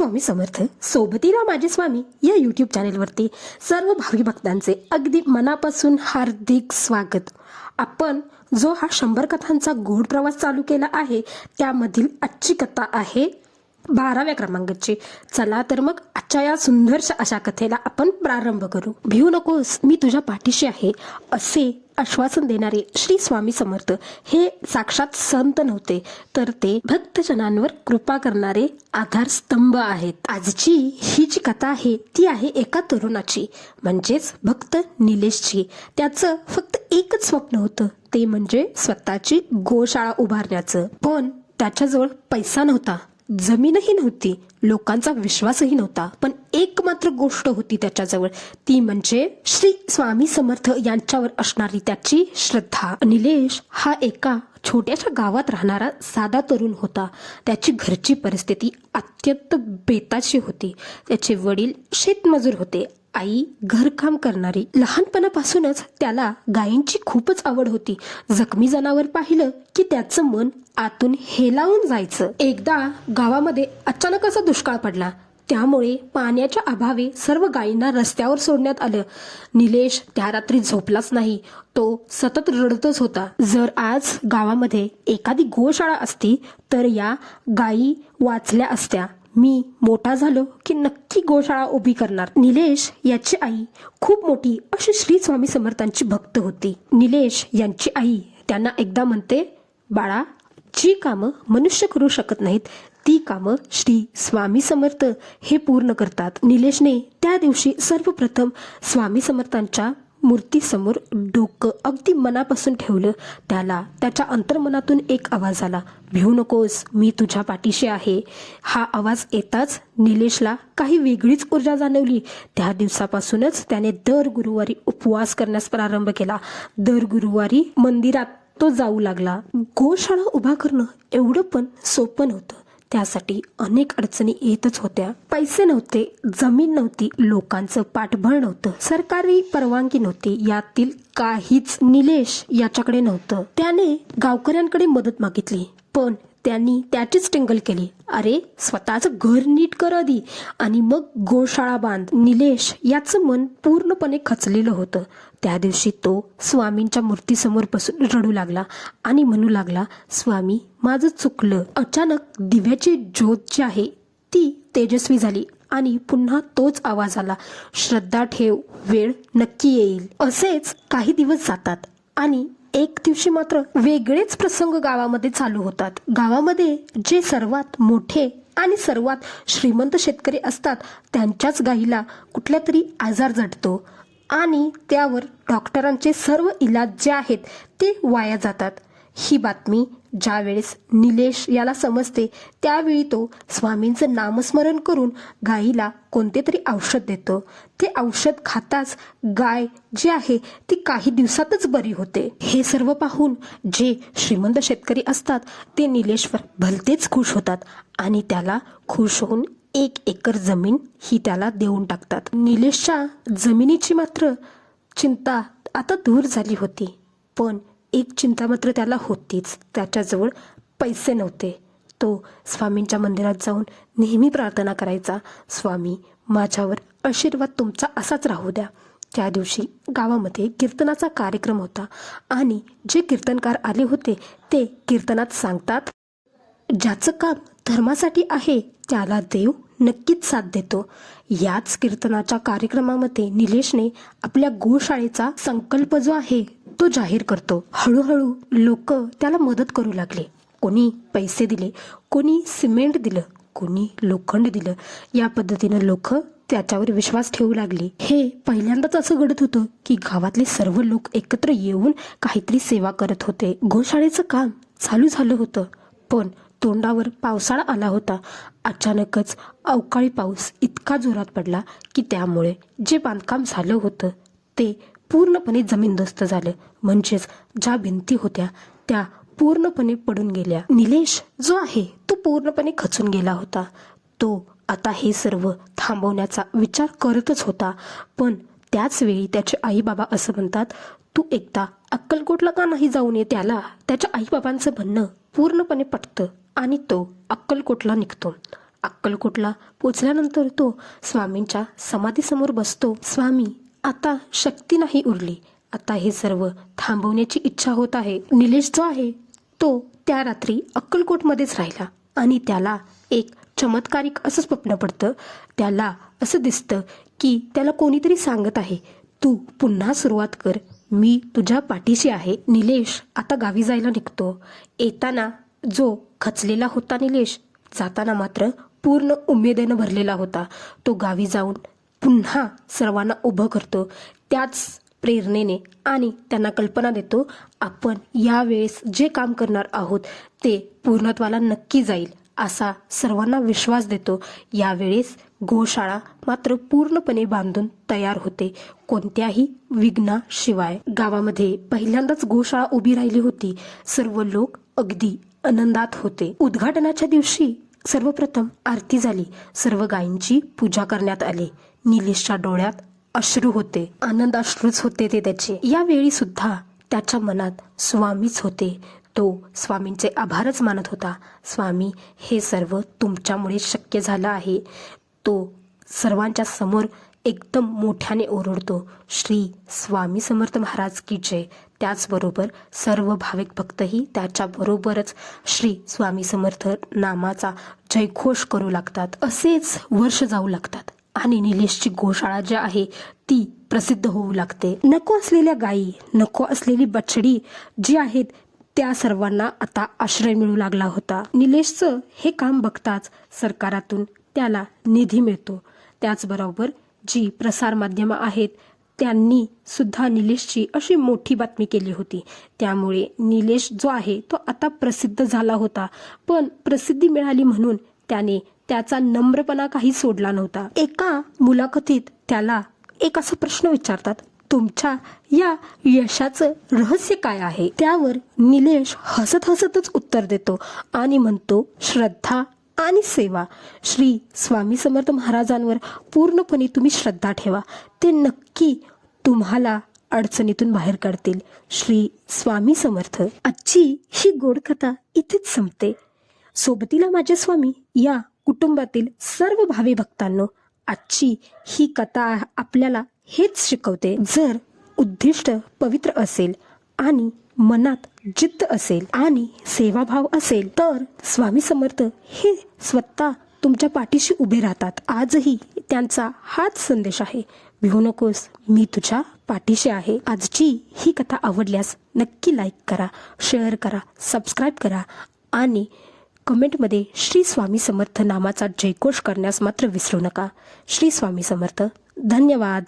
स्वामी समर्थ सोबतीला माझे स्वामी या यूट्यूब चॅनेलवरती सर्व भावी भक्तांचे अगदी मनापासून हार्दिक स्वागत। आपण जो हा 100 कथांचा गोड प्रवास चालू केला आहे त्यामधील आजची कथा आहे 12व्या क्रमांकाची। चला तर मग आजच्या या सुंदरशा अशा कथेला आपण प्रारंभ करू। भिऊ नकोस, मी तुझ्या पाठीशी आहे असे आश्वासन देणारे श्री स्वामी समर्थ हे साक्षात संत नव्हते, तर ते भक्तजनांवर कृपा करणारे आधारस्तंभ आहेत। आजची ही जी कथा आहे ती आहे एका तरुणाची, म्हणजेच भक्त निलेशची। त्याचं फक्त एकच स्वप्न होतं, ते म्हणजे स्वतःची गोशाळा उभारण्याचं। पण त्याच्याजवळ पैसा नव्हता, जमीनही नव्हती, लोकांचा विश्वासही नव्हता, पण एक मात्र गोष्ट होती त्याच्याजवळ, ती म्हणजे श्री स्वामी समर्थ यांच्यावर असणारी त्याची श्रद्धा। निलेश हा एका छोट्याशा गावात राहणारा साधा तरुण होता। त्याची घरची परिस्थिती अत्यंत बेताची होती। त्याचे वडील शेतमजूर होते, आई घरकाम करणारी। लहानपणापासूनच त्याला गायींची खूपच आवड होती। जखमी जनावर पाहिलं की त्याचं मन आतून हेलावून जायचं। एकदा गावामध्ये अचानक असा दुष्काळ पडला, त्यामुळे पाण्याच्या अभावी सर्व गायींना रस्त्यावर सोडण्यात आलं। निलेश त्या रात्री झोपलाच नाही, तो सतत रडतच होता। जर आज गावामध्ये एखादी गोशाळा असती तर या गायी वाचल्या असत्या, मी मोठा झालो की नक्की गोशाळा उभी करणार। निलेश याची आई खूप मोठी अशी श्री स्वामी समर्थांची भक्त होती। निलेश यांची आई त्यांना एकदा म्हणते, बाळा, जी कामं मनुष्य करू शकत नाहीत ती कामं श्री स्वामी समर्थ हे पूर्ण करतात। निलेशने त्या दिवशी सर्वप्रथम स्वामी समर्थांच्या मूर्तीसमोर डोकं अगदी मनापासून ठेवलं। त्याला त्याच्या अंतर्मनातून एक आवाज आला, भिऊ नकोस, मी तुझ्या पाठीशी आहे। हा आवाज येताच निलेशला काही वेगळीच ऊर्जा जाणवली। त्या दिवसापासूनच त्याने दर गुरुवारी उपवास करण्यास प्रारंभ केला। दर गुरुवारी मंदिरात तो जाऊ लागला। गोशाळा उभा करणं एवढं पण सोपं नव्हतं, त्यासाठी अनेक अडचणी येतच होत्या। पैसे नव्हते, जमीन नव्हती, लोकांचं पाठबळ नव्हतं, सरकारी परवानगी नव्हती, यातील काहीच निलेश याच्याकडे नव्हतं। त्याने गावकऱ्यांकडे मदत मागितली, पण त्यांनी त्याचीच टिंगल केली, अरे स्वतःचं घर नीट कर आधी आणि मग गोशाळा बांध। निलेश याचं मन पूर्णपणे खचलेलं होतं। त्या दिवशी तो स्वामींच्या मूर्तीसमोर बसून रडू लागला आणि म्हणू लागला, स्वामी, माझं चुकलं। अचानक दिव्याची ज्योत जी आहे ती तेजस्वी झाली आणि पुन्हा तोच आवाज आला, श्रद्धा ठेव, वेळ नक्की येईल। असेच काही दिवस जातात आणि एक दिवशी मात्र वेगळेच प्रसंग गावामध्ये चालू होतात। गावामध्ये जे सर्वात मोठे आणि सर्वात श्रीमंत शेतकरी असतात त्यांच्याच गायीला कुठला तरी आजार जडतो आणि त्यावर डॉक्टरांचे सर्व इलाज जे आहेत ते वाया जातात। ही बातमी ज्या वेळेस निलेश याला समजते त्यावेळी तो स्वामींचं नामस्मरण करून गायीला कोणते तरी औषध देतो। ते औषध खाताच गाय जी आहे ती काही दिवसातच बरी होते। हे सर्व पाहून जे श्रीमंत शेतकरी असतात ते निलेशवर भलतेच खुश होतात आणि त्याला खुश होऊन 1 एकर जमीन ही त्याला देऊन टाकतात। निलेशच्या जमिनीची मात्र चिंता आता दूर झाली होती, पण एक चिंता मात्र त्याला होतीच, त्याच्याजवळ पैसे नव्हते। तो स्वामींच्या मंदिरात जाऊन नेहमी प्रार्थना करायचा, स्वामी, माझ्यावर आशीर्वाद तुमचा असाच राहू द्या। त्या दिवशी गावामध्ये कीर्तनाचा कार्यक्रम होता आणि जे कीर्तनकार आले होते ते कीर्तनात सांगतात, ज्याचं काम धर्मासाठी आहे त्याला देव नक्कीच साथ देतो। याच कीर्तनाच्या कार्यक्रमामध्ये निलेशने आपल्या गोशाळेचा संकल्प जो आहे तो जाहीर करतो। हळूहळू लोक त्याला मदत करू लागले। कोणी पैसे दिले, कोणी सिमेंट दिलं, कोणी लोखंड दिलं। या पद्धतीनं लोक त्याच्यावर विश्वास ठेवू लागले। हे पहिल्यांदाच असं घडत होतं की गावातले सर्व लोक एकत्र येऊन काहीतरी सेवा करत होते। गोशाळेचं काम चालू झालं होतं, पण तोंडावर पावसाळा आला होता। अचानकच अवकाळी पाऊस इतका जोरात पडला की त्यामुळे जे बांधकाम झालं होतं ते पूर्णपणे जमीनदोस्त झालं, म्हणजेच ज्या भिंती होत्या त्या पूर्णपणे पडून गेल्या। निलेश जो आहे तो पूर्णपणे खचून गेला होता। तो आता हे सर्व थांबवण्याचा विचार करतच होता, पण त्याच वेळी त्याचे आई बाबा असं म्हणतात, तू एकदा अक्कलकोटला का नाही जाऊन ये। त्याला त्याच्या आई बाबांचं म्हणणं पूर्णपणे पटतं आणि तो अक्कलकोटला निघतो अक्कलकोटला पोचल्यानंतर तो स्वामींच्या समाधीसमोर बसतो. स्वामी, आता शक्ती नाही उरली. आता हे सर्व थांबवण्याची इच्छा होत आहे. निलेश जो आहे तो त्या रात्री अक्कलकोटमध्येच राहिला आणि त्याला एक चमत्कारिक असं स्वप्न पडतं. त्याला असं दिसतं की त्याला कोणीतरी सांगत आहे, तू पुन्हा सुरुवात कर, मी तुझ्या पाठीशी आहे. निलेश आता गावी जायला निघतो. येताना जो खचलेला होता निलेश, जाताना मात्र पूर्ण उमेदीनं भरलेला होता. तो गावी जाऊन पुन्हा सर्वांना उभं करतो त्याच प्रेरणेने आणि त्यांना कल्पना देतो, आपण यावेळेस जे काम करणार आहोत ते पूर्णत्वाला नक्की जाईल असा सर्वांना विश्वास देतो. यावेळेस गोशाळा मात्र पूर्णपणे बांधून तयार होते, कोणत्याही विघ्नाशिवाय. गावामध्ये पहिल्यांदाच गोशाळा उभी राहिली होती. सर्व लोक अगदी आनंदात होते. उद्घाटनाच्या दिवशी सर्वप्रथम आरती झाली. सर्व गायींची पूजा करण्यात आली. निलेशच्या डोळ्यात अश्रू होते, आनंदाश्रूच होते ते त्याचे. यावेळी सुद्धा त्याच्या मनात स्वामीच होते. तो स्वामींचे आभारच मानत होता. स्वामी, हे सर्व तुमच्यामुळे शक्य झालं आहे. तो सर्वांच्या समोर एकदम मोठ्याने ओरडतो, श्री स्वामी समर्थ महाराज की जय. त्याचबरोबर सर्व भाविक भक्तही त्याच्याबरोबरच श्री स्वामी समर्थ नामाचा जयघोष करू लागतात. असेच वर्ष जाऊ लागतात आणि निलेशची गोशाळा जी आहे ती प्रसिद्ध होऊ लागते. नको असलेल्या गायी, नको असलेली बछडी जी आहेत त्या सर्वांना आता आश्रय मिळू लागला होता. निलेशचं हे काम बघताच सरकारातून त्याला निधी मिळतो. त्याचबरोबर जी प्रसारमाध्यमं आहेत त्यांनी सुद्धा निलेशची अशी मोठी बातमी केली होती. त्यामुळे निलेश जो आहे तो आता प्रसिद्ध झाला होता. पण प्रसिद्धी मिळाली म्हणून त्याने त्याचा नम्रपणा काही सोडला नव्हता. एका मुलाखतीत त्याला एक असा प्रश्न विचारतात, तुमच्या या यशाचं रहस्य काय आहे? त्यावर निलेश हसत हसतच उत्तर देतो आणि म्हणतो, श्रद्धा आणि सेवा. श्री स्वामी समर्थ महाराजांवर पूर्णपणे तुम्ही श्रद्धा ठेवा, ते नक्की तुम्हाला अडचणीतून बाहेर काढतील. श्री स्वामी समर्थ. आजची ही गोड कथा इथेच संपते. सोबतीला माझे स्वामी या कुटुंबातील सर्व भावी भक्तांनो, आजची ही कथा आपल्याला हेच शिकवते, जर उद्दिष्ट पवित्र असेल आणि मनात जिद्द असेल आणि सेवाभाव असेल तर स्वामी समर्थ हे स्वतः तुमच्या पाठीशी उभे राहतात. आजही त्यांचा हाच संदेश आहे, भिवू नकोस, मी तुझ्या पाठीशी आहे. आजची ही कथा आवडल्यास नक्की लाईक करा, शेअर करा, सबस्क्राईब करा आणि कमेंटमध्ये श्री स्वामी समर्थ नामाचा जयघोष करण्यास मात्र विसरू नका. श्री स्वामी समर्थ. धन्यवाद.